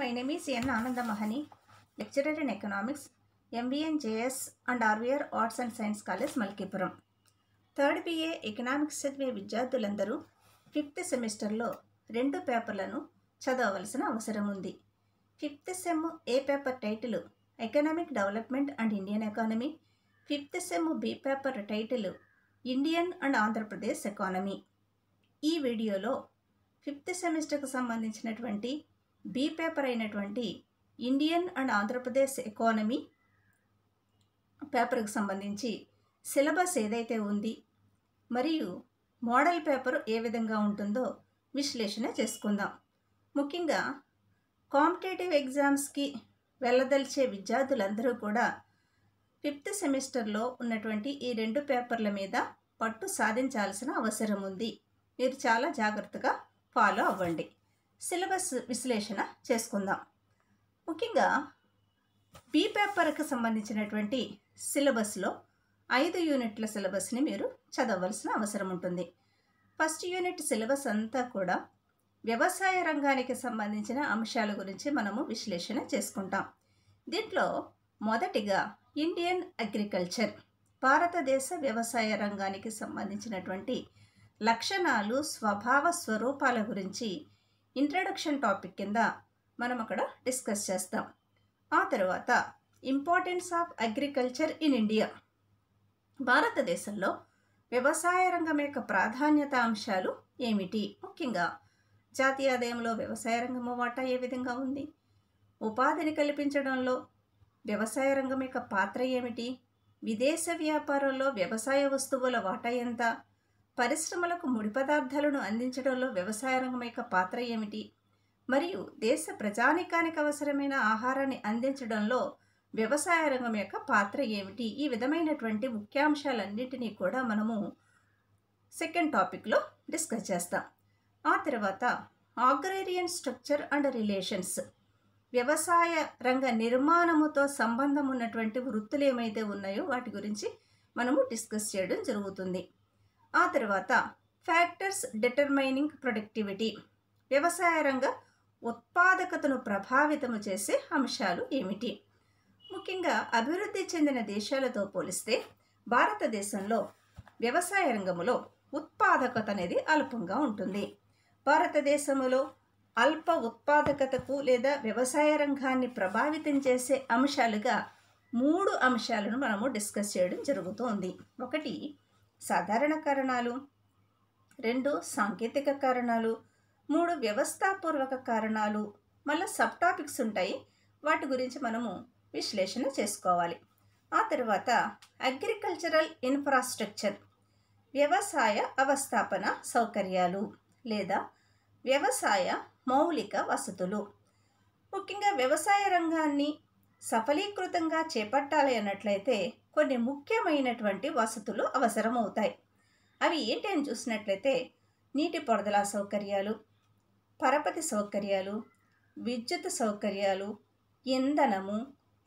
My name is N. Anandamahani, lecturer in economics, MBA in JS and RVR Arts and Science College, Malkipuram. Third BA economics చదివే విద్యార్థులందరూ fifth సెమిస్టర్లో 2 పేపర్లను చదవవలసిన అవసరం ఉంది. Fifth sem A paper title economic development and Indian economy, fifth sem B paper title Indian and Andhra Pradesh economy. ఈ వీడియోలో fifth సెమిస్టర్కు సంబంధించినటువంటి బి పేపర్ అయినటువంటి ఇండియన్ అండ్ ఆంధ్రప్రదేశ్ ఎకానమీ పేపర్కి సంబంధించి సిలబస్ ఏదైతే ఉంది మరియు మోడల్ పేపర్ ఏ విధంగా ఉంటుందో విశ్లేషణ చేసుకుందాం. ముఖ్యంగా కాంపిటేటివ్ ఎగ్జామ్స్కి వెళ్ళదలిచే విద్యార్థులందరూ కూడా ఫిఫ్త్ సెమిస్టర్లో ఉన్నటువంటి ఈ 2 పేపర్ల మీద పట్టు సాధించాల్సిన అవసరం ఉంది. మీరు చాలా జాగ్రత్తగా ఫాలో అవ్వండి. సిలబస్ విశ్లేషణ చేసుకుందాం. ముఖ్యంగా బి పేపర్కి సంబంధించినటువంటి సిలబస్లో 5 యూనిట్ల సిలబస్ని మీరు చదవవలసిన అవసరం ఉంటుంది. ఫస్ట్ యూనిట్ సిలబస్ అంతా కూడా వ్యవసాయ రంగానికి సంబంధించిన అంశాల గురించి మనము విశ్లేషణ చేసుకుంటాం. దీంట్లో మొదటిగా ఇండియన్ అగ్రికల్చర్, భారతదేశ వ్యవసాయ రంగానికి సంబంధించినటువంటి లక్షణాలు, స్వభావ స్వరూపాల గురించి ఇంట్రడక్షన్ టాపిక్ కింద మనం అక్కడ డిస్కస్ చేస్తాం. ఆ తర్వాత importance of agriculture in India, భారతదేశంలో వ్యవసాయ రంగం యొక్క ప్రాధాన్యత అంశాలు ఏమిటి, ముఖ్యంగా జాతీయ ఆదాయంలో వ్యవసాయ రంగము వాటా ఏ విధంగా ఉంది, ఉపాధిని కల్పించడంలో వ్యవసాయ రంగం యొక్క పాత్ర ఏమిటి, విదేశ వ్యాపారంలో వ్యవసాయ వస్తువుల వాటా ఎంత, పరిశ్రమలకు ముడి పదార్థాలను అందించడంలో వ్యవసాయ రంగం యొక్క పాత్ర ఏమిటి, మరియు దేశ ప్రజానీకానికి అవసరమైన ఆహారాన్ని అందించడంలో వ్యవసాయ రంగం యొక్క పాత్ర ఏమిటి, ఈ విధమైనటువంటి ముఖ్యాంశాలన్నింటినీ కూడా మనము సెకండ్ టాపిక్లో డిస్కస్ చేస్తాం. ఆ తర్వాత అగ్రేరియన్ స్ట్రక్చర్ అండ్ రిలేషన్స్, వ్యవసాయ రంగ నిర్మాణముతో సంబంధం ఉన్నటువంటి వృత్తులు ఏమైతే ఉన్నాయో వాటి గురించి మనము డిస్కస్ చేయడం జరుగుతుంది. ఆ తర్వాత ఫ్యాక్టర్స్ డిటర్మైనింగ్ ప్రొడక్టివిటీ, వ్యవసాయ రంగ ఉత్పాదకతను ప్రభావితము చేసే అంశాలు ఏమిటి. ముఖ్యంగా అభివృద్ధి చెందిన దేశాలతో పోలిస్తే భారతదేశంలో వ్యవసాయ రంగంలో ఉత్పాదకత అనేది అల్పంగా ఉంటుంది. భారతదేశంలో అల్ప ఉత్పాదకతకు లేదా వ్యవసాయ రంగాన్ని ప్రభావితం చేసే అంశాలుగా 3 అంశాలను మనము డిస్కస్ చేయడం జరుగుతోంది. 1 సాధారణ కారణాలు, 2 సాంకేతిక కారణాలు, 3 వ్యవస్థాపూర్వక కారణాలు. మళ్ళీ సబ్ టాపిక్స్ ఉంటాయి, వాటి గురించి మనము విశ్లేషణ చేసుకోవాలి. ఆ తర్వాత అగ్రికల్చరల్ ఇన్ఫ్రాస్ట్రక్చర్, వ్యవసాయ అవస్థాపన సౌకర్యాలు లేదా వ్యవసాయ మౌలిక వసతులు. ముఖ్యంగా వ్యవసాయ రంగాన్ని సఫలీకృతంగా చేపట్టాలి అన్నట్లయితే కొన్ని ముఖ్యమైనటువంటి వసతులు అవసరమవుతాయి. అవి ఏంటి అని చూసినట్లయితే నీటిపారుదల సౌకర్యాలు, పరపతి సౌకర్యాలు, విద్యుత్ సౌకర్యాలు, ఇంధనము,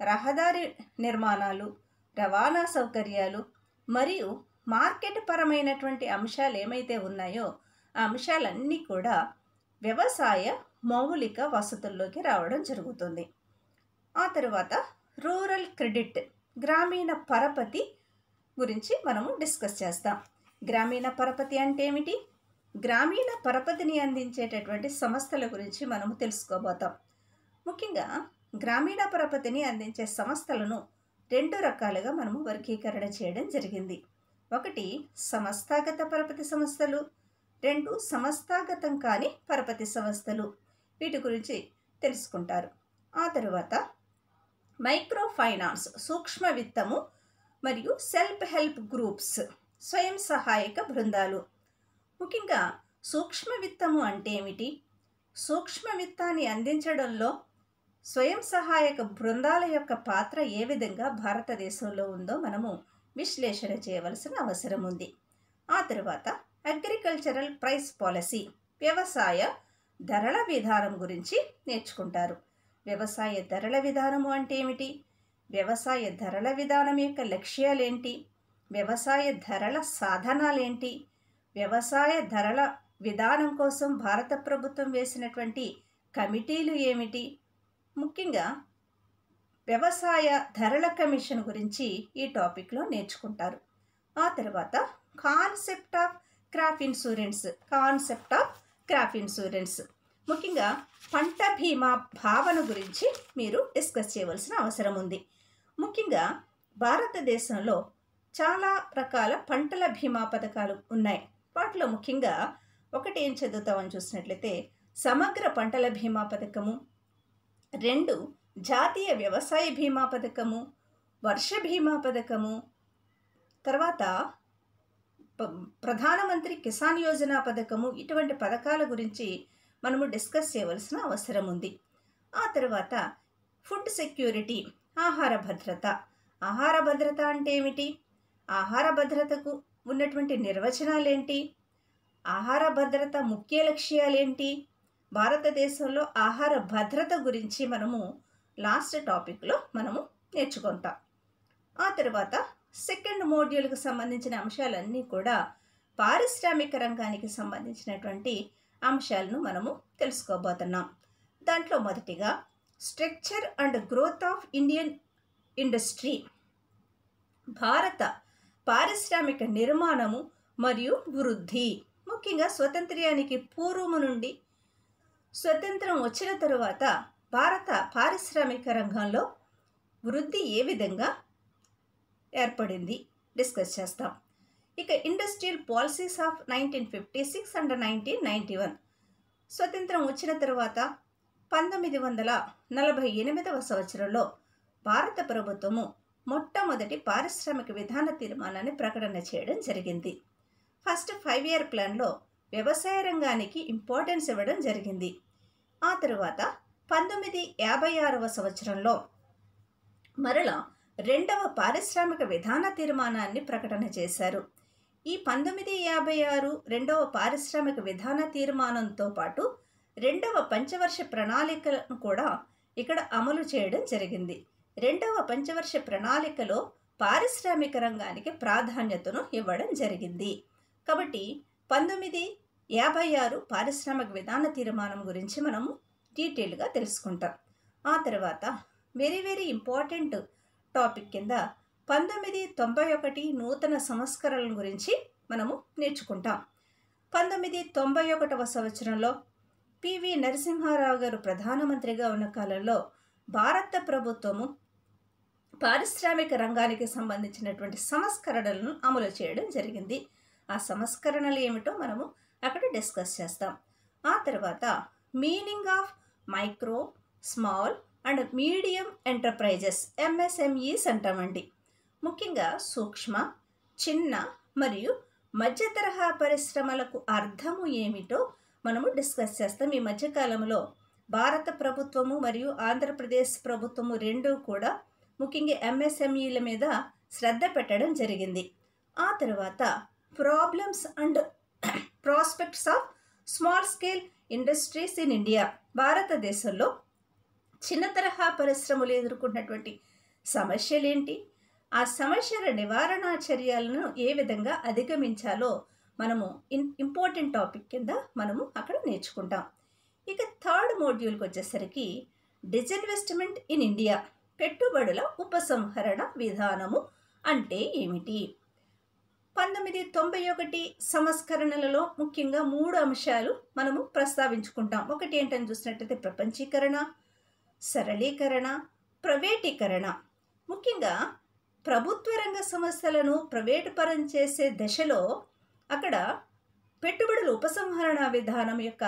రహదారి నిర్మాణాలు, రవాణా సౌకర్యాలు మరియు మార్కెట్ పరమైనటువంటి అంశాలు ఏమైతే ఉన్నాయో ఆ అంశాలన్నీ కూడా వ్యవసాయ మౌలిక వసతుల్లోకి రావడం జరుగుతుంది. ఆ తర్వాత రూరల్ క్రెడిట్, గ్రామీణ పరపతి గురించి మనము డిస్కస్ చేస్తాం. గ్రామీణ పరపతి అంటే ఏమిటి, గ్రామీణ పరపతిని అందించేటటువంటి సంస్థల గురించి మనము తెలుసుకోబోతాం. ముఖ్యంగా గ్రామీణ పరపతిని అందించే సంస్థలను 2 రకాలుగా మనము వర్గీకరణ చేయడం జరిగింది. 1 సంస్థాగత పరపతి సంస్థలు, 2 సంస్థాగతం కాని పరపతి సంస్థలు. వీటి గురించి తెలుసుకుంటారు. ఆ తర్వాత మైక్రో ఫైనాన్స్, సూక్ష్మ విత్తము మరియు సెల్ఫ్ హెల్ప్ గ్రూప్స్, స్వయం సహాయక బృందాలు. ముఖ్యంగా సూక్ష్మ విత్తము అంటే ఏమిటి, సూక్ష్మ విత్తాన్ని అందించడంలో స్వయం సహాయక బృందాల యొక్క పాత్ర ఏ విధంగా భారతదేశంలో ఉందో మనము విశ్లేషణ చేయవలసిన అవసరం ఉంది. ఆ తర్వాత అగ్రికల్చరల్ ప్రైస్ పాలసీ, వ్యవసాయ ధరల విధానం గురించి నేర్చుకుంటారు. వ్యవసాయ ధరల విధానము అంటే ఏమిటి, వ్యవసాయ ధరల విధానం యొక్క లక్ష్యాలేంటి, వ్యవసాయ ధరల సాధనాలేంటి, వ్యవసాయ ధరల విధానం కోసం భారత ప్రభుత్వం వేసినటువంటి కమిటీలు ఏమిటి, ముఖ్యంగా వ్యవసాయ ధరల కమిషన్ గురించి ఈ టాపిక్లో నేర్చుకుంటారు. ఆ తర్వాత కాన్సెప్ట్ ఆఫ్ క్రాప్ ఇన్సూరెన్స్ ముఖ్యంగా పంట బీమా భావన గురించి మీరు డిస్కస్ చేయవలసిన అవసరం ఉంది. ముఖ్యంగా భారతదేశంలో చాలా రకాల పంటల బీమా పథకాలు ఉన్నాయి. వాటిలో ముఖ్యంగా ఒకటి ఏం చదువుతామని చూసినట్లయితే సమగ్ర పంటల బీమా పథకము, 2 జాతీయ వ్యవసాయ బీమా పథకము, వర్ష బీమా పథకము, తర్వాత ప్రధానమంత్రి కిసాన్ యోజన పథకము. ఇటువంటి పథకాల గురించి మనము డిస్కస్ చేయవలసిన అవసరం ఉంది. ఆ తర్వాత ఫుడ్ సెక్యూరిటీ, ఆహార భద్రత అంటే ఏమిటి, ఆహార భద్రతకు ఉన్నటువంటి నిర్వచనాలు ఏంటి, ఆహార భద్రత ముఖ్య లక్ష్యాలేంటి, భారతదేశంలో ఆహార భద్రత గురించి మనము లాస్ట్ టాపిక్లో మనము నేర్చుకుంటాం. ఆ తర్వాత సెకండ్ మోడ్యూల్కి సంబంధించిన అంశాలన్నీ కూడా పారిశ్రామిక రంగానికి సంబంధించినటువంటి అంశాలను మనము తెలుసుకోబోతున్నాం. దాంట్లో మొదటిగా structure and growth of Indian industry, భారత పారిశ్రామిక నిర్మాణము మరియు వృద్ధి. ముఖ్యంగా స్వతంత్ర్యానికి పూర్వము నుండి స్వతంత్రం వచ్చిన తరువాత భారత పారిశ్రామిక రంగంలో వృద్ధి ఏ విధంగా ఏర్పడింది డిస్కస్ చేస్తాం. ఇక ఇండస్ట్రియల్ పాలసీస్ ఆఫ్ 1956 అండ్ 1991, స్వతంత్రం వచ్చిన తరువాత 1948వ సంవత్సరంలో భారత ప్రభుత్వము మొట్టమొదటి పారిశ్రామిక విధాన తీర్మానాన్ని ప్రకటన చేయడం జరిగింది. ఫస్ట్ 5 ఇయర్ ప్లాన్లో వ్యవసాయ రంగానికి ఇంపార్టెన్స్ ఇవ్వడం జరిగింది. ఆ తరువాత 1956వ సంవత్సరంలో మరలా 2వ పారిశ్రామిక విధాన తీర్మానాన్ని ప్రకటన చేశారు. ఈ 1956 2వ పారిశ్రామిక విధాన తీర్మానంతో పాటు 2వ పంచవర్ష ప్రణాళికను కూడా ఇక్కడ అమలు చేయడం జరిగింది. 2వ పంచవర్ష ప్రణాళికలో పారిశ్రామిక రంగానికి ప్రాధాన్యతను ఇవ్వడం జరిగింది. కాబట్టి 1956 పారిశ్రామిక విధాన తీర్మానం గురించి మనము డీటెయిల్గా తెలుసుకుంటాం. ఆ తర్వాత వెరీ ఇంపార్టెంట్ టాపిక్ కింద 1991 నూతన సంస్కరణల గురించి మనము నేర్చుకుంటాం. 1991వ సంవత్సరంలో పివి నరసింహారావు గారు ప్రధానమంత్రిగా ఉన్న కాలంలో భారత ప్రభుత్వము పారిశ్రామిక రంగానికి సంబంధించినటువంటి సంస్కరణలను అమలు చేయడం జరిగింది. ఆ సంస్కరణలు ఏమిటో మనము అక్కడ డిస్కస్ చేస్తాం. ఆ తర్వాత meaning of micro, small and medium enterprises, MSMEs అంటామండి. ముఖ్యంగా సూక్ష్మ, చిన్న మరియు మధ్య తరహా పరిశ్రమలకు అర్థము ఏమిటో మనము డిస్కస్ చేస్తాం. ఈ మధ్యకాలంలో భారత ప్రభుత్వము మరియు ఆంధ్రప్రదేశ్ ప్రభుత్వము రెండూ కూడా ముఖ్యంగా ఎంఎస్ఎంఈల మీద శ్రద్ధ పెట్టడం జరిగింది. ఆ తర్వాత problems and prospects of small scale industries in India, భారతదేశంలో చిన్న తరహా పరిశ్రమలు ఎదుర్కొన్నటువంటి సమస్యలేంటి, ఆ సమస్యల నివారణ చర్యలను ఏ విధంగా అధిగమించాలో మనము ఇంపార్టెంట్ టాపిక్ కింద మనము అక్కడ నేర్చుకుంటాం. ఇక థర్డ్ మోడ్యూల్కి వచ్చేసరికి డిజిన్వెస్ట్మెంట్ ఇన్ ఇండియా, పెట్టుబడుల ఉపసంహరణ విధానము అంటే ఏమిటి. 1991 సంస్కరణలలో ముఖ్యంగా 3 అంశాలు మనము ప్రస్తావించుకుంటాం. ఒకటి ఏంటని చూసినట్టయితే ప్రపంచీకరణ, సరళీకరణ, ప్రైవేటీకరణ. ముఖ్యంగా ప్రభుత్వ రంగ సంస్థలను ప్రైవేటు పరం చేసే దశలో అక్కడ పెట్టుబడుల ఉపసంహరణ విధానం యొక్క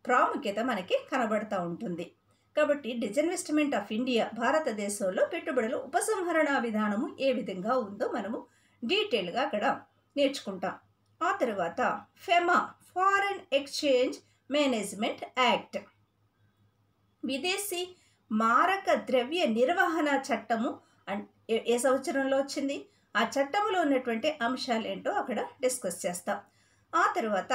ప్రాముఖ్యత మనకి కనబడుతూ ఉంటుంది. కాబట్టి డిజిన్వెస్ట్మెంట్ ఆఫ్ ఇండియా, భారతదేశంలో పెట్టుబడుల ఉపసంహరణ విధానము ఏ విధంగా ఉందో మనము డీటెయిల్గా అక్కడ నేర్చుకుంటాం. ఆ తర్వాత FEMA, foreign exchange management act, విదేశీ మారక ద్రవ్య నిర్వహణ చట్టము ఏ సంవత్సరంలో వచ్చింది, ఆ చట్టంలో ఉన్నటువంటి అంశాలు ఏంటో అక్కడ డిస్కస్ చేస్తాం. ఆ తర్వాత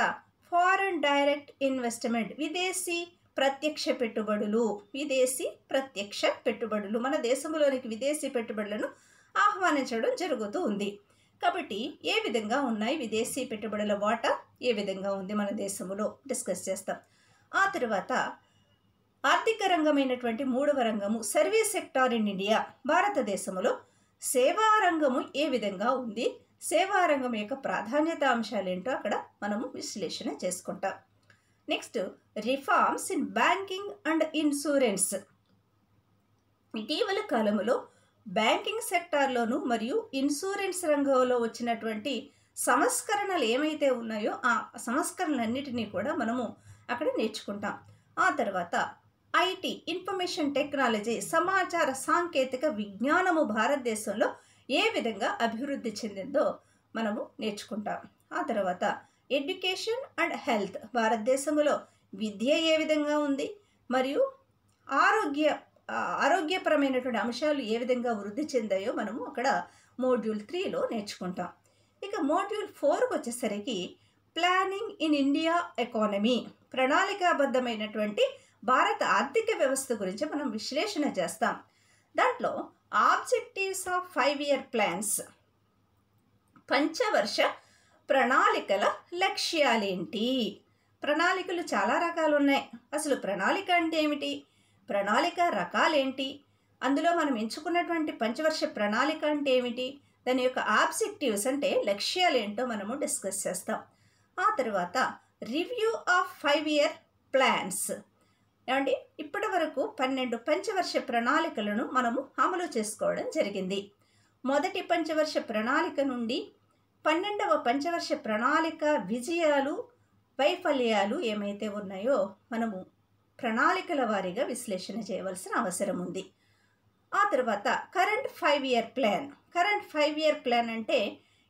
ఫారెన్ డైరెక్ట్ ఇన్వెస్ట్మెంట్, విదేశీ ప్రత్యక్ష పెట్టుబడులు, మన దేశంలోనికి విదేశీ పెట్టుబడులను ఆహ్వానించడం జరుగుతూ ఉంది. కాబట్టి ఏ విధంగా ఉన్నాయి విదేశీ పెట్టుబడుల వాటా, ఏ విధంగా ఉంది మన దేశంలో డిస్కస్ చేస్తాం. ఆ తర్వాత ఆర్థిక రంగమైనటువంటి మూడవ రంగము సర్వీస్ సెక్టార్ ఇన్ ఇండియా. భారతదేశంలో సేవా రంగము ఏ విధంగా ఉంది, సేవా రంగం యొక్క ప్రాధాన్యత అంశాలు ఏంటో అక్కడ మనము విశ్లేషణ చేసుకుంటాం. Next, reforms in banking and insurance. ఇటీవల కాలంలో బ్యాంకింగ్ సెక్టార్లోను మరియు ఇన్సూరెన్స్ రంగంలో వచ్చినటువంటి సంస్కరణలు ఏమైతే ఉన్నాయో ఆ సంస్కరణలన్నిటినీ కూడా మనము అక్కడ నేర్చుకుంటాం. ఆ తర్వాత ఐటీ, ఇన్ఫర్మేషన్ టెక్నాలజీ, సమాచార సాంకేతిక విజ్ఞానము భారతదేశంలో ఏ విధంగా అభివృద్ధి చెందిందో మనము నేర్చుకుంటాం. ఆ తర్వాత ఎడ్యుకేషన్ అండ్ హెల్త్, భారతదేశంలో విద్య ఏ విధంగా ఉంది మరియు ఆరోగ్యపరమైనటువంటి అంశాలు ఏ విధంగా వృద్ధి చెందాయో మనము అక్కడ మోడ్యూల్ 3లో నేర్చుకుంటాం. ఇక మోడ్యూల్ 4కి వచ్చేసరికి ప్లానింగ్ ఇన్ ఇండియా ఎకానమీ, ప్రణాళికాబద్ధమైనటువంటి భారత ఆర్థిక వ్యవస్థ గురించి మనం విశ్లేషణ చేస్తాం. దాంట్లో ఆబ్జెక్టివ్స్ ఆఫ్ 5-year ప్లాన్స్, పంచవర్ష ప్రణాళికల లక్ష్యాలేంటి. ప్రణాళికలు చాలా రకాలు ఉన్నాయి. అసలు ప్రణాళిక అంటే ఏమిటి, ప్రణాళిక రకాలేంటి, అందులో మనం ఎంచుకున్నటువంటి పంచవర్ష ప్రణాళిక అంటే ఏమిటి, దాని యొక్క ఆబ్జెక్టివ్స్ అంటే లక్ష్యాలు ఏంటో మనము డిస్కస్ చేస్తాం. ఆ తర్వాత రివ్యూ ఆఫ్ 5-year ప్లాన్స్. ఏమండి, ఇప్పటి వరకు 12 పంచవర్ష ప్రణాళికలను మనము అమలు చేసుకోవడం జరిగింది. మొదటి పంచవర్ష ప్రణాళిక నుండి 12వ పంచవర్ష ప్రణాళిక విజయాలు వైఫల్యాలు ఏమైతే ఉన్నాయో మనము ప్రణాళికల వారీగా విశ్లేషణ చేయవలసిన అవసరం ఉంది. ఆ తర్వాత current 5-year plan. Current 5-year plan అంటే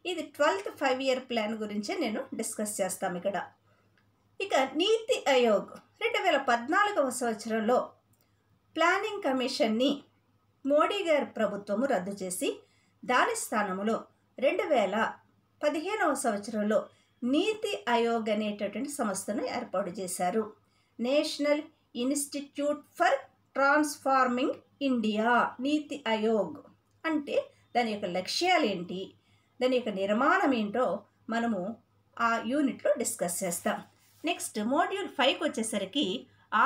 ఇది 12th 5-year ప్లాన్ గురించే నేను డిస్కస్ చేస్తాం ఇక్కడ. ఇక నీతి ఆయోగ్ 2014వ సంవత్సరంలో ప్లానింగ్ కమిషన్ని మోడీ గారి ప్రభుత్వము రద్దు చేసి దాని స్థానంలో 2015వ సంవత్సరంలో నీతి ఆయోగ్ అనేటటువంటి సంస్థను ఏర్పాటు చేశారు. National institute for transforming India, నీతి ఆయోగ్ అంటే దాని యొక్క లక్ష్యాలు ఏంటి, దాని యొక్క నిర్మాణం ఏంటో మనము ఆ యూనిట్లో డిస్కస్ చేస్తాం. నెక్స్ట్ మోడ్యూల్ 5కి వచ్చేసరికి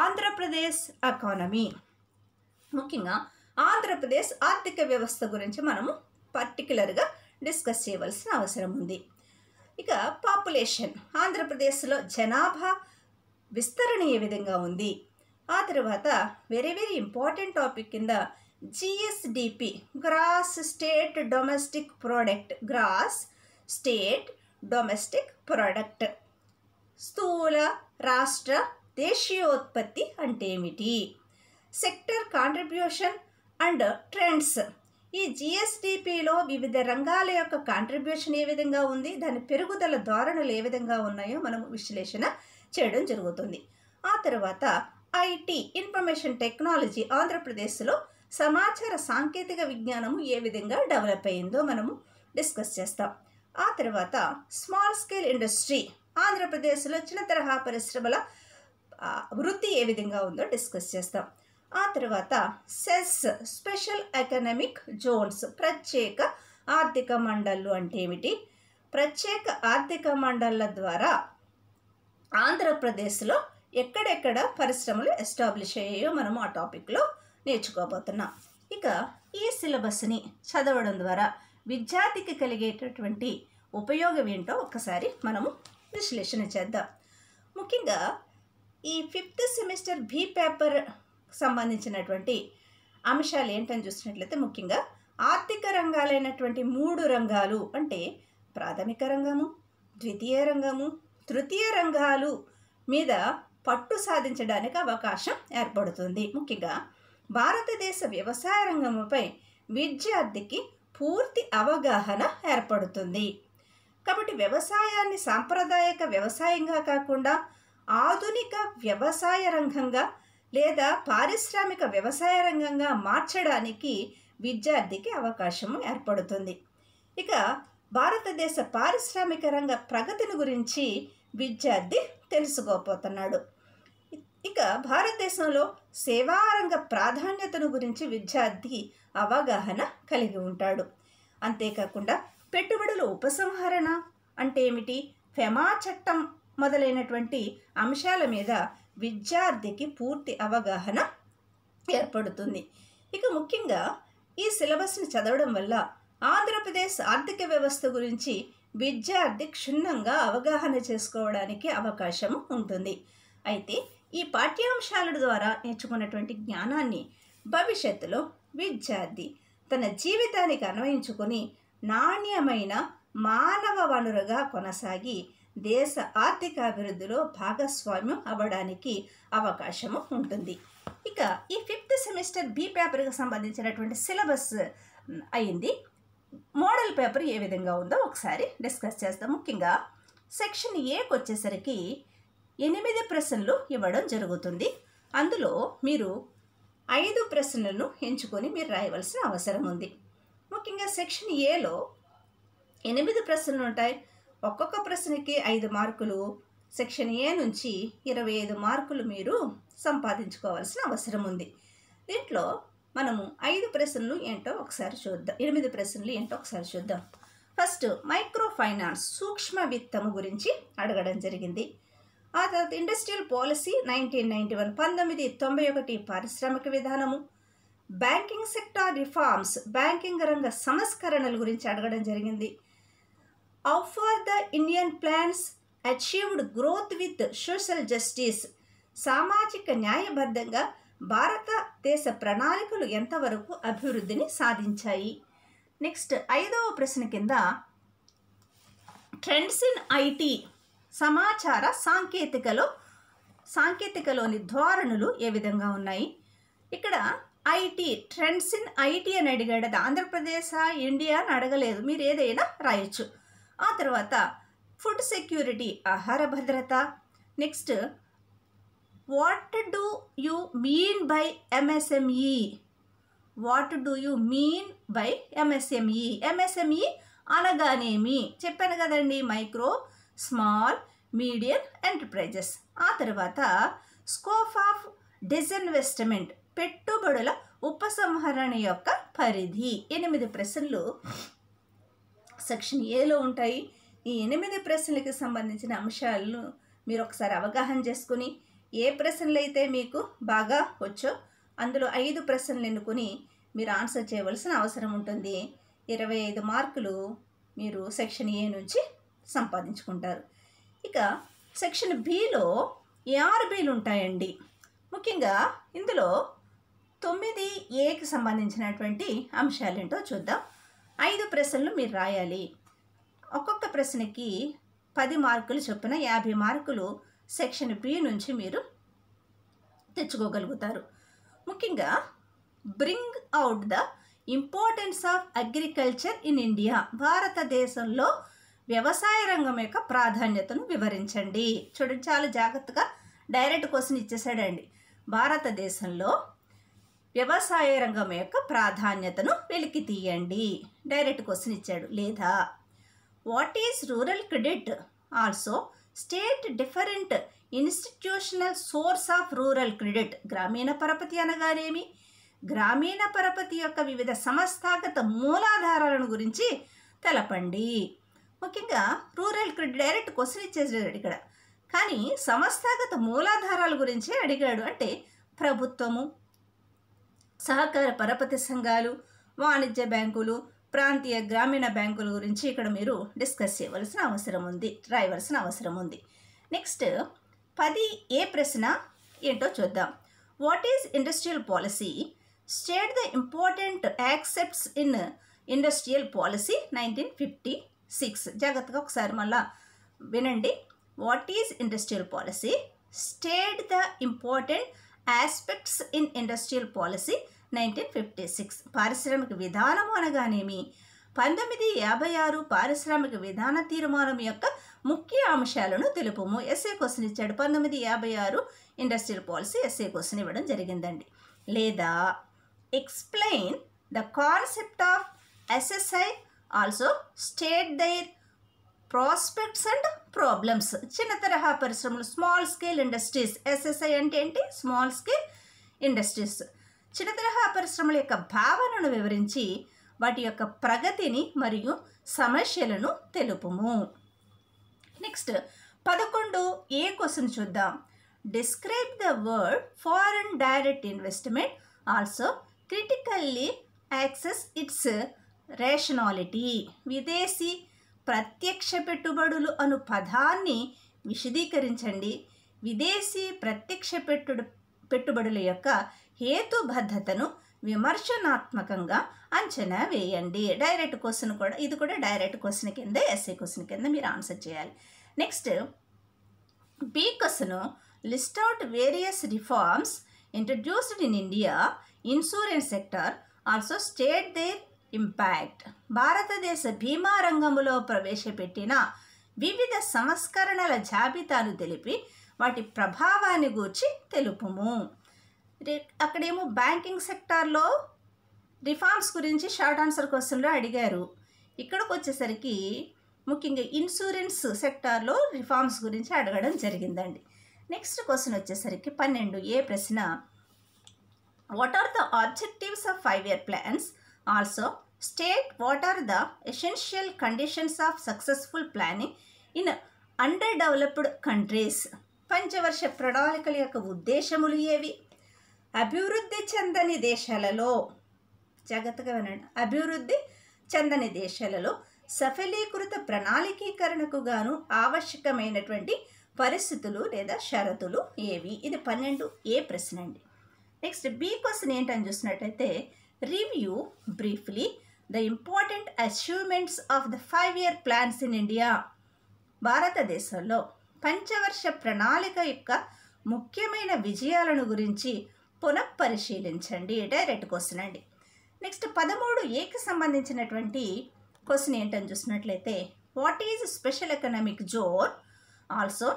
ఆంధ్రప్రదేశ్ ఎకానమీ. ముఖ్యంగా ఆంధ్రప్రదేశ్ ఆర్థిక వ్యవస్థ గురించి మనము పర్టికులర్గా డిస్కస్ చేయవలసిన అవసరం ఉంది. ఇక పాపులేషన్, ఆంధ్రప్రదేశ్లో జనాభా విస్తరణ ఏ విధంగా ఉంది. ఆ తర్వాత వెరీ ఇంపార్టెంట్ టాపిక్ కింద GSDP, gross state domestic product, gross state domestic product, స్థూల రాష్ట్ర దేశీయోత్పత్తి అంటే ఏమిటి, సెక్టర్ కాంట్రిబ్యూషన్ అండ్ ట్రెండ్స్. ఈ జిఎస్డిపిలో వివిధ రంగాల యొక్క కాంట్రిబ్యూషన్ ఏ విధంగా ఉంది, దాని పెరుగుదల ధోరణులు ఏ విధంగా ఉన్నాయో మనం విశ్లేషణ చేయడం జరుగుతుంది. ఆ తర్వాత ఐటీ, ఇన్ఫర్మేషన్ టెక్నాలజీ, ఆంధ్రప్రదేశ్లో సమాచార సాంకేతిక విజ్ఞానము ఏ విధంగా డెవలప్ అయిందో మనము డిస్కస్ చేస్తాం. ఆ తర్వాత స్మాల్ స్కేల్ ఇండస్ట్రీ, ఆంధ్రప్రదేశ్లో చిన్న తరహా పరిశ్రమల వృద్ధి ఏ విధంగా ఉందో డిస్కస్ చేస్తాం. ఆ తర్వాత సెస్, స్పెషల్ ఎకనామిక్ జోన్స్, ప్రత్యేక ఆర్థిక మండళ్ళు అంటే ఏమిటి, ప్రత్యేక ఆర్థిక మండళ్ళ ద్వారా ఆంధ్రప్రదేశ్లో ఎక్కడెక్కడ పరిశ్రమలు ఎస్టాబ్లిష్ అయ్యాయో మనము ఆ టాపిక్లో నేర్చుకోబోతున్నాం. ఇక ఈ సిలబస్ని చదవడం ద్వారా విద్యార్థికి కలిగేటటువంటి ఉపయోగం ఏంటో ఒకసారి మనము విశ్లేషణ చేద్దాం. ముఖ్యంగా ఈ 5th సెమిస్టర్ బి పేపర్ సంబంధించినటువంటి అంశాలు ఏంటని చూసినట్లయితే ముఖ్యంగా ఆర్థిక రంగాలైనటువంటి 3 రంగాలు అంటే ప్రాథమిక రంగము, ద్వితీయ రంగము, తృతీయ రంగాలు మీద పట్టు సాధించడానికి అవకాశం ఏర్పడుతుంది. ముఖ్యంగా భారతదేశ వ్యవసాయ రంగంపై విద్యార్థికి పూర్తి అవగాహన ఏర్పడుతుంది. కాబట్టి వ్యవసాయాన్ని సాంప్రదాయక వ్యవసాయంగా కాకుండా ఆధునిక వ్యవసాయ రంగంగా లేదా పారిశ్రామిక వ్యవసాయ రంగంగా మార్చడానికి విద్యార్థికి అవకాశం ఏర్పడుతుంది. ఇక భారతదేశ పారిశ్రామిక రంగ ప్రగతిని గురించి విద్యార్థి తెలుసుకోబోతున్నాడు. ఇక భారతదేశంలో సేవారంగ ప్రాధాన్యతను గురించి విద్యార్థి అవగాహన కలిగి ఉంటాడు. అంతేకాకుండా పెట్టుబడుల ఉపసంహరణ అంటే ఏమిటి, ఫెమా చట్టం మొదలైనటువంటి అంశాల మీద విద్యార్థికి పూర్తి అవగాహన ఏర్పడుతుంది. ఇక ముఖ్యంగా ఈ సిలబస్ని చదవడం వల్ల ఆంధ్రప్రదేశ్ ఆర్థిక వ్యవస్థ గురించి విద్యార్థి క్షుణ్ణంగా అవగాహన చేసుకోవడానికి అవకాశం ఉంటుంది. అయితే ఈ పాఠ్యాంశాల ద్వారా నేర్చుకున్నటువంటి జ్ఞానాన్ని భవిష్యత్తులో విద్యార్థి తన జీవితానికి అన్వయించుకొని నాణ్యమైన మానవ వనరుగా కొనసాగి దేశ ఆర్థిక అభివృద్ధిలో భాగస్వామ్యం అవ్వడానికి అవకాశము ఉంటుంది. ఇక ఈ 5th సెమిస్టర్ బి పేపర్కి సంబంధించినటువంటి సిలబస్ అయింది. మోడల్ పేపర్ ఏ విధంగా ఉందో ఒకసారి డిస్కస్ చేస్తాం. ముఖ్యంగా సెక్షన్ ఏకి వచ్చేసరికి 8 ప్రశ్నలు ఇవ్వడం జరుగుతుంది. అందులో మీరు 5 ప్రశ్నలను ఎంచుకొని మీరు రాయవలసిన అవసరం ఉంది. ముఖ్యంగా సెక్షన్ ఏలో 8 ప్రశ్నలు ఉంటాయి. ఒక్కొక్క ప్రశ్నకి 5 మార్కులు. సెక్షన్ ఏ నుంచి 25 మార్కులు మీరు సంపాదించుకోవాల్సిన అవసరం ఉంది. దీంట్లో మనము 5 ప్రశ్నలు ఏంటో ఒకసారి చూద్దాం. 8 ప్రశ్నలు ఏంటో ఒకసారి చూద్దాం. ఫస్ట్ మైక్రో ఫైనాన్స్ సూక్ష్మ విత్తము గురించి అడగడం జరిగింది. ఆ తర్వాత ఇండస్ట్రియల్ పాలసీ 1991 1991 పారిశ్రామిక విధానము, బ్యాంకింగ్ సెక్టార్ రిఫార్మ్స్ బ్యాంకింగ్ రంగ సంస్కరణల గురించి అడగడం జరిగింది. How for the Indian plans achieved growth with social justice సామాజిక న్యాయబద్ధంగా భారతదేశ ప్రణాళికలు ఎంతవరకు అభివృద్ధిని సాధించాయి. నెక్స్ట్ 5వ ప్రశ్న కింద ట్రెండ్స్ ఇన్ ఐటీ సమాచార సాంకేతికలోని ధోరణులు ఏ విధంగా ఉన్నాయి. ఇక్కడ ఐటీ ట్రెండ్స్ ఇన్ ఐటీ అని అడిగాడు. అది ఆంధ్రప్రదేశ్ ఇండియా అని అడగలేదు, మీరు ఏదైనా రాయొచ్చు. ఆ తర్వాత ఫుడ్ సెక్యూరిటీ ఆహార భద్రత. Next what do you mean by MSME, what do you mean by MSME, MSME అనగానేమి చెప్పాను కదండి, మైక్రో స్మాల్ మీడియం ఎంటర్ప్రైజెస్. ఆ తర్వాత స్కోప్ ఆఫ్ డిస్ఇన్వెస్ట్మెంట్ పెట్టుబడుల ఉపసంహరణ యొక్క పరిధి. 8 ప్రశ్నలు సెక్షన్ ఏలో ఉంటాయి. ఈ 8 ప్రశ్నలకు సంబంధించిన అంశాలను మీరు ఒకసారి అవగాహన చేసుకుని ఏ ప్రశ్నలు అయితే మీకు బాగా వచ్చో అందులో 5 ప్రశ్నలు ఎన్నుకొని మీరు ఆన్సర్ చేయవలసిన అవసరం ఉంటుంది. 25 మార్కులు మీరు సెక్షన్ ఏ నుంచి సంపాదించుకుంటారు. ఇక సెక్షన్ బిలో 6 బిలు ఉంటాయండి. ముఖ్యంగా ఇందులో 9ఏకి సంబంధించినటువంటి అంశాలేంటో చూద్దాం. 5 ప్రశ్నలు మీరు రాయాలి. ఒక్కొక్క ప్రశ్నకి 10 మార్కులు చొప్పున 50 మార్కులు సెక్షన్ బి నుంచి మీరు తెచ్చుకోగలుగుతారు. ముఖ్యంగా bring out the importance of agriculture in India భారతదేశంలో వ్యవసాయ రంగం యొక్క ప్రాధాన్యతను వివరించండి. చూడండి, చాలా జాగ్రత్తగా డైరెక్ట్ క్వశ్చన్ ఇచ్చేసాడండి. భారతదేశంలో వ్యవసాయ రంగం యొక్క ప్రాధాన్యతను వెలికి తీయండి, డైరెక్ట్ క్వశ్చన్ ఇచ్చాడు. లేదా what is rural credit, also state different institutional source of rural credit, గ్రామీణ పరపతి అనగానేమి, గ్రామీణ పరపతి యొక్క వివిధ సంస్థాగత మూలాధారాలను గురించి తెలపండి. ముఖ్యంగా రూరల్ క్రెడిట్ డైరెక్ట్ క్వశ్చన్ ఇచ్చేసాడు ఇక్కడ, కానీ సంస్థాగత మూలాధారాల గురించే అడిగాడు. అంటే ప్రభుత్వము, సహకార పరపతి సంఘాలు, వాణిజ్య బ్యాంకులు, ప్రాంతీయ గ్రామీణ బ్యాంకుల గురించి ఇక్కడ మీరు డిస్కస్ చేయవలసిన అవసరం ఉంది, రాయవలసిన అవసరం ఉంది. నెక్స్ట్ 10A ప్రశ్న ఏంటో చూద్దాం. What is industrial policy, state the important accepts in industrial policy 1956. జాగ్రత్తగా ఒకసారి మళ్ళా వినండి. What is industrial policy, state the important aspects in industrial policy 1956. పారిశ్రామిక విధానము అనగానేమి, 1956 పారిశ్రామిక విధాన తీర్మానం యొక్క ముఖ్య అంశాలను తెలుపుము. ఎస్ఏ క్వశ్చన్ ఇచ్చాడు. 1956 ఇండస్ట్రియల్ పాలసీ ఎస్ఏ క్వశ్చన్ ఇవ్వడం జరిగిందండి. లేదా explain the concept of SSI, also state their prospects and problems. చిన్న తరహా పరిశ్రమలు, స్మాల్ స్కేల్ ఇండస్ట్రీస్. ఎస్ఎస్ఐ అంటే ఏంటి? Small scale industries. చిన్న తరహా పరిశ్రమల యొక్క భావనను వివరించి వాటి యొక్క ప్రగతిని మరియు సమస్యలను తెలుపుము. నెక్స్ట్ 11A క్వశ్చన్ చూద్దాం. describe the word foreign direct investment, also critically assess its rationality. విదేశీ ప్రత్యక్ష పెట్టుబడులు అను పదాన్ని విశదీకరించండి. విదేశీ ప్రత్యక్ష పెట్టుబడుల యొక్క హేతుబద్ధతను విమర్శనాత్మకంగా అంచనా వేయండి. డైరెక్ట్ క్వశ్చన్ కూడా, ఇది కూడా డైరెక్ట్ క్వశ్చన్ కింద, ఎస్ఏ క్వశ్చన్ కింద మీరు ఆన్సర్ చేయాలి. Next B question, list out various reforms introduced in India insurance sector, also state their impact. భారతదేశ బీమా రంగంలో ప్రవేశపెట్టిన వివిధ సంస్కరణల జాబితాను తెలిపి వాటి ప్రభావాన్ని గూర్చి తెలుపుము. అక్కడేమో బ్యాంకింగ్ సెక్టార్లో రిఫార్మ్స్ గురించి షార్ట్ ఆన్సర్ క్వశ్చన్లో అడిగారు. ఇక్కడికి వచ్చేసరికి ముఖ్యంగా ఇన్సూరెన్స్ సెక్టార్లో రిఫార్మ్స్ గురించి అడగడం జరిగిందండి. నెక్స్ట్ క్వశ్చన్ వచ్చేసరికి 12 ప్రశ్న, what are the objectives of 5-year plans, also state what are the essential conditions of successful planning in under developed countries. పంచవర్ష ప్రణాళికల యొక్క ఉద్దేశములు ఏవి? అభివృద్ధి చెందని దేశాలలో, జాగ్రత్తగా వినండి, అభివృద్ధి చెందని దేశాలలో సఫలీకృత ప్రణాళికీకరణకు గాను ఆవశ్యకమైనటువంటి పరిస్థితులు లేదా షరతులు ఏవి? ఇది 12 ప్రశ్న అండి. నెక్స్ట్ బి క్వశ్చన్ ఏంటని చూసినట్టయితే, review briefly the important achievements of the 5-year plans in India. భారతదేశంలో పంచవర్ష ప్రణాళిక యొక్క ముఖ్యమైన విజయాలను గురించి పునఃపరిశీలించండి. డైరెక్ట్ క్వశ్చన్ అండి. నెక్స్ట్ 13కి సంబంధించినటువంటి క్వశ్చన్ ఏంటని చూసినట్లయితే, what is special economic zone, also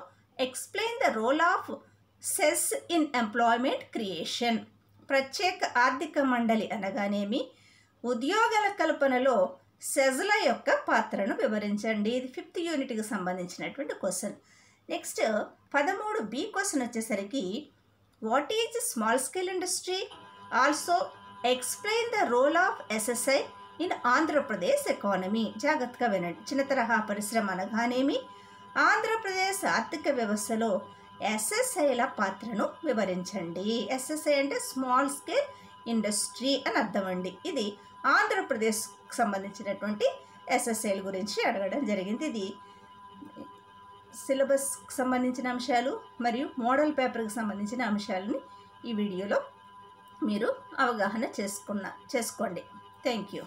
explain the role of SEZs in employment creation. ప్రత్యేక ఆర్థిక మండలి అనగానేమి, ఉద్యోగాల కల్పనలో సెజ్ల యొక్క పాత్రను వివరించండి. ఇది 5th యూనిట్కి సంబంధించినటువంటి క్వశ్చన్. నెక్స్ట్ 13B క్వశ్చన్ వచ్చేసరికి, what is small scale industry, also explain the role of SSI in Andhra Pradesh economy. జాగ్రత్తగా వినండి. చిన్న తరహా పరిశ్రమ అనగానేమి, ఆంధ్రప్రదేశ్ ఆర్థిక వ్యవస్థలో ఎస్ఎస్ఐల పాత్రను వివరించండి. ఎస్ఎస్ఐ అంటే స్మాల్ స్కేల్ ఇండస్ట్రీ అని అర్థం అండి. ఇది ఆంధ్రప్రదేశ్కి సంబంధించినటువంటి ఎస్ఎస్ఐల గురించి అడగడం జరిగింది. ఇది సిలబస్కి సంబంధించిన అంశాలు మరియు మోడల్ పేపర్కి సంబంధించిన అంశాలని ఈ వీడియోలో మీరు అవగాహన చేసుకోండి. Thank you.